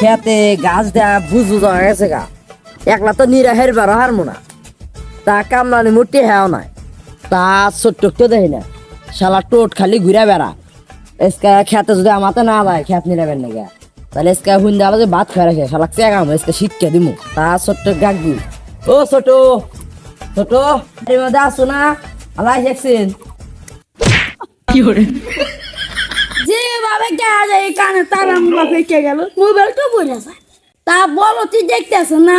খেতে গাছ দেয়া বুঝ বুঝ হয়ে গেছে গা একলা তো নিরা হেরবার হারমো না তা কামলানি মুটি হ্যাঁ নাই তা ছোট্ট তো দেখি না শালা টোট খালি ঘুরে বেড়া এসকা খেতে যদি আমাতে না যায় খেত নিরাবেন না গা তাহলে এসকা হুন দেওয়া যে ভাত খাই রাখে শালা চেগাম এসকা শিক্ষা দিমু তা ছোট্ট গাক দি ও ছোট ছোট এর মধ্যে আসো না আলাই দেখছেন যেভাবে গা যায় কানে তার আমরা ফেঁকে গেল মোবাইলটা পড়ে যায় তা বলো তুই দেখতেছ না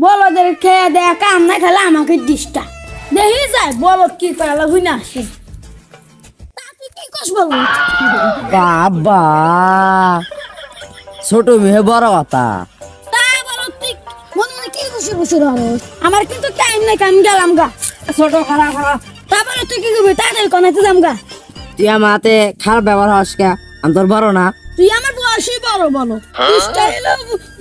বলদের খেয়ে দেয়া কাম না খেলে আমাকে ডিস্টার্ব দেখি যায় বলো কি করে হুই না আসে তা তুই কি কস বলো বাবা ছোট মেয়ে বড় কথা তা বলো তুই মনে মনে কি খুশি খুশি ধরো আমার কিন্তু টাইম নাই আমি গেলাম গা ছোট খারাপ খারাপ তা বলো তুই কি করবি তাড়াতাড়ি কোনাতে যাম গা তুই আমার হাতে খারাপ ব্যবহার হস কে আমি তোর বড় না তুই আমার বয়সী বড় বলো স্টাইল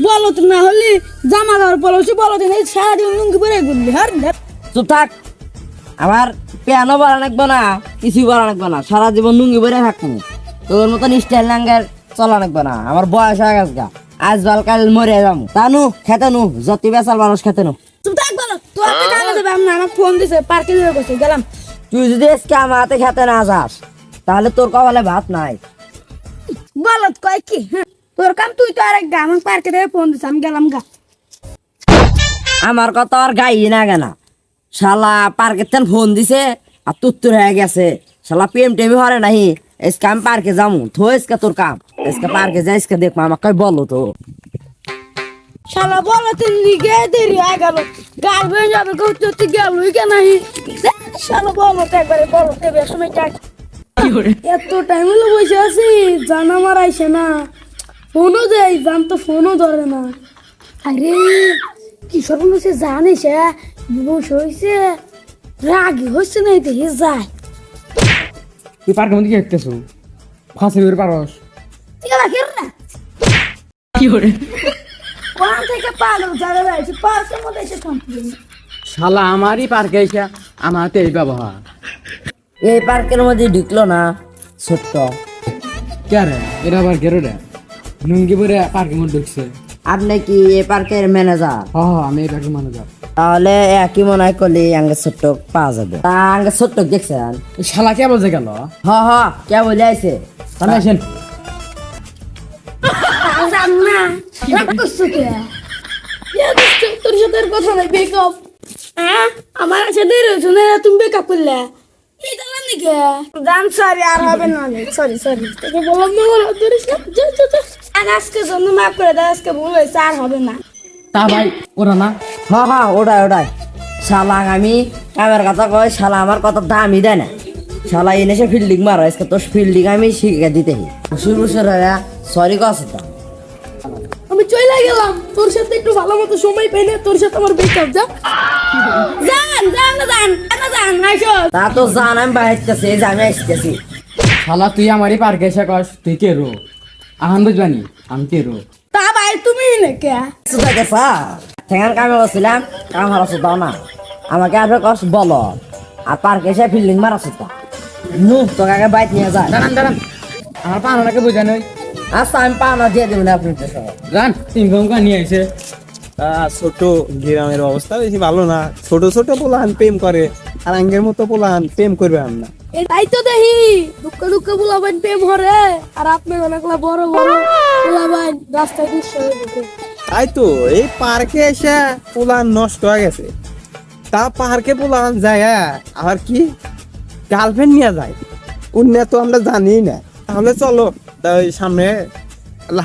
বলো তো না হলে জামা কাপড় পরছি বলো তো সারাদিন লুঙ্গি পরে ঘুরলি হার চুপ থাক আমার পেয়ানো বলা লাগবে না কিছুই বলা লাগবে না সারা জীবন নুঙ্গি বেড়ে থাকবো তোর মতন স্টাইল নাঙ্গের চলা লাগবে না আমার বয়স হয়ে গেছে গা আজ বাল কাল মরে যাবো তা নু খেতে নু যত বেসাল মানুষ খেতে নু তুই থাক বলো তোর তো কামে যাবে আমি আমার ফোন দিছে পার্কে যাবে কইছে গেলাম তুই যদি আজকে আমার হাতে খেতে না যাস তাহলে তোর কপালে ভাত নাই বলো কয় কি হ্যাঁ? তোর কাম তুই তো আরেক গা আমার পার্কে যাবে ফোন দিছে আমি গেলাম গা আমার কথা আর গাই না কেনা শালা পার্কের তেন ফোন দিছে আর তুত্তুর হয়ে গেছে শালা প্রেম টেমি হরে নাহি এসকে আমি পার্কে যাবো থো এসকে তোর কাম এসকে পার্কে যাই এসকে দেখবো আমাকে বলো তো শালা বলো তুই লিগে দেরি হয়ে গেল গাল হয়ে যাবে কইতে তুই গেলই কেন শালা বলো তো একবারে বলো তো বেশ সময় টাক এত টাইম হলো বসে আছি জান আমার আইসে না ফোনও দেয় জান তো ফোনও ধরে না আরে কি সব সে জানিস বসে হয়েছে রাগি হচ্ছে না দেখে যায় তুই পার্কের মধ্যে কি দেখতেছো ফাঁসি বের পারস ঠিক আছে না কোন থেকে পাগল যাবে যাইছে পার্কের মধ্যে এসে কমপ্লেন শালা আমারই পার্কে এসে আমার হাতে এই ব্যবহার এই পার্কের মধ্যে ঢুকলো না ছোট্ট কে রে এরা আবার গেরো রে নুঙ্গি পরে পার্কের মধ্যে ঢুকছে আপনি কি এই পার্কের ম্যানেজার হ আমি এই পার্কের ম্যানেজার তাহলে একই মনে হয় করলে আঙ্গে ছোট্ট পাওয়া যাবে তা আঙ্গে ছোট্ট দেখছেন শালা কে বলছে গেল হ হ কে বলে আইছে তাহলে আসেন জান না রাগ করছো কে তোর সাথে আর কথা নাই বেকআপ হ্যাঁ আমার সাথে রয়েছো না তুমি বেকআপ করলে এই দাঁড়ান নাকি জান সরি আর হবে না সরি সরি তোকে বললাম না বলো ধরিস না আর আজকে জন্য মাফ করে দাও আজকে ভুল হয়েছে আর হবে না তা ভাই ওরা না হ হ ওটাই ওটাই শালা আমি আমার কথা কয় শালা আমার কথা দামই দেয় না শালা এনে সে ফিল্ডিং মারো আজকে তোর ফিল্ডিং আমি শিখে দিতে শুরু শুরু সরি কছে তো আমি চলে গেলাম তোর সাথে একটু ভালো মতো সময় পাই না তোর সাথে আমার বেকআপ যা জান আইসো তা তো জান আমি বাইরতেছি এই যে আমি আসতেছি শালা তুই আমারই পার্কে এসে কস তুই কে রো আহান বুঝবানি আমি কে রো তা ভাই তুমি নাকি সুতা গেছা ঠেঙান কামে বসছিলাম কাম হারা সুতাও না আমাকে আর কস বলো আর পার্কে এসে ফিল্ডিং মারা সুতা নু তোকে আগে বাইক নিয়ে যায় দাঁড়ান দাঁড়ান আমার পানাটাকে বুঝানো আচ্ছা আমি পাওনা দিয়ে দেবেন আপনি তো সব জান ইনকাম কা নিয়ে আইছে ছোট গ্রামের অবস্থা বেশি ভালো না ছোট ছোট পোলাহান প্রেম করে আর আঙ্গের মতো পোলাহান প্রেম করবে আর না এটাই তো দেখি দুঃখ দুঃখ বুলাবাইন প্রেম হরে আর আপনি অনেকলা বড় বড় বুলাবাইন রাস্তায় দৃশ্য হয়ে গেছে তাই তো এই পার্কে এসে পোলাহান নষ্ট হয়ে গেছে তা পার্কে পোলাহান যায় আর কি গার্লফ্রেন্ড নিয়ে যায় অন্য তো আমরা জানি না তাহলে চলো তাই সামনে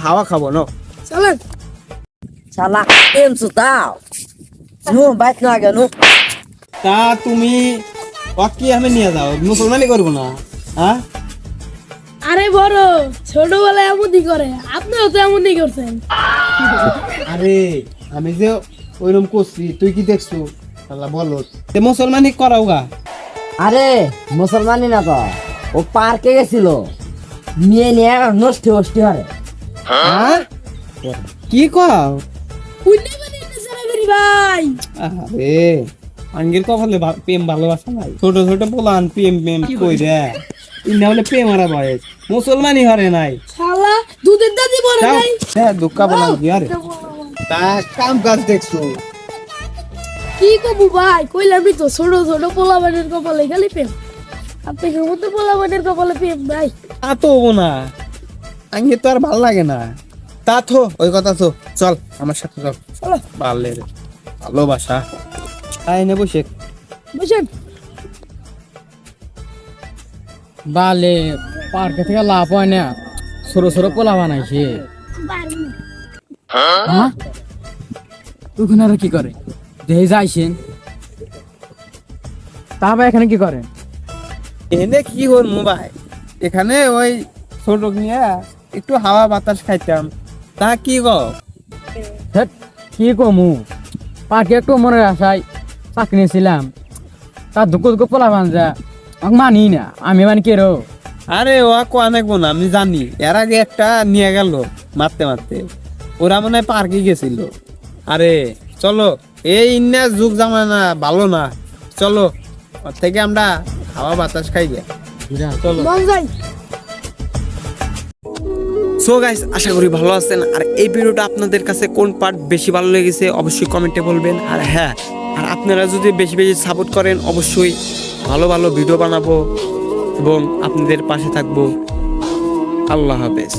হাওয়া খাবো না চলেন শালা প্রেম সুতাও নু বাইক না আগে নু তা তুমি কি আমি নিয়ে যাও মুসলমানি করবো না হ্যাঁ আরে বড় ছোটবেলায় এমনই করে আপনিও তো এমনই করছেন আরে আমি যে ওইরকম করছি তুই কি দেখছো আল্লাহ বলো মুসলমানি করাও গা আরে মুসলমানি না তো ও পার্কে গেছিল মেয়ে নিয়ে নষ্টি হষ্টি হরে হ্যাঁ কি কও পুণ্যে বানিয়ে সারাবেরি ভাই আরে আঙ্গের কপালে প্রেম ভালোবাসা নাই ছোট ছোট পোলান প্রেম প্রেম কই রে ইন্না বলে পে মারা বয়স মুসলমানই হরে নাই শালা দুধের দাদি বলে যাও। নাই হ্যাঁ দুঃখা বললাম কি আরে তা কাম কাজ দেখছো কি কবু ভাই কইলামই তো ছোট ছোট পোলাবানের কপালে খালি প্রেম আপনি মতো পোলাবানের কপালে প্রেম ভাই তা তো হবো না আঙ্গে তো আর ভাল লাগে না তা তো ওই কথা তো চল আমার সাথে চল চলো পারলে রে ভালোবাসা তাই নেবো শেখ বসেন বালে পার্কে থেকে লাভ হয় না, ছোট ছোট পোলা বানাইছে। হ্যাঁ ওখানে আর কি করে দেহে যাইছেন, তারপর এখানে কি করেন? এনে কি করবো ভাই, এখানে ওই ছোট নিয়ে একটু হাওয়া বাতাস খাইতাম। তা কি গো ধ্যাৎ, কি কমু, পার্কে একটু মনের আশায় চাকরি নিয়েছিলাম, তার দুঃখ দুঃখ পোলা বানজা আমাকে মানি না, আমি মানে কে রো। আরে ও অনেক না আমি জানি, এর আগে একটা নিয়ে গেল মারতে মারতে, ওরা মনে হয় পার্কে গেছিল। আরে চলো, এই ইন্না যুগ জামানা ভালো না, চলো ওর থেকে আমরা হাওয়া বাতাস খাই গে চলো। মন যাই সো গাইস, আশা করি ভালো আছেন। আর এই ভিডিওটা আপনাদের কাছে কোন পার্ট বেশি ভালো লেগেছে অবশ্যই কমেন্টে বলবেন। আর হ্যাঁ, আর আপনারা যদি বেশি বেশি সাপোর্ট করেন অবশ্যই ভালো ভালো ভিডিও বানাবো এবং আপনাদের পাশে থাকবো। আল্লাহ হাফেজ।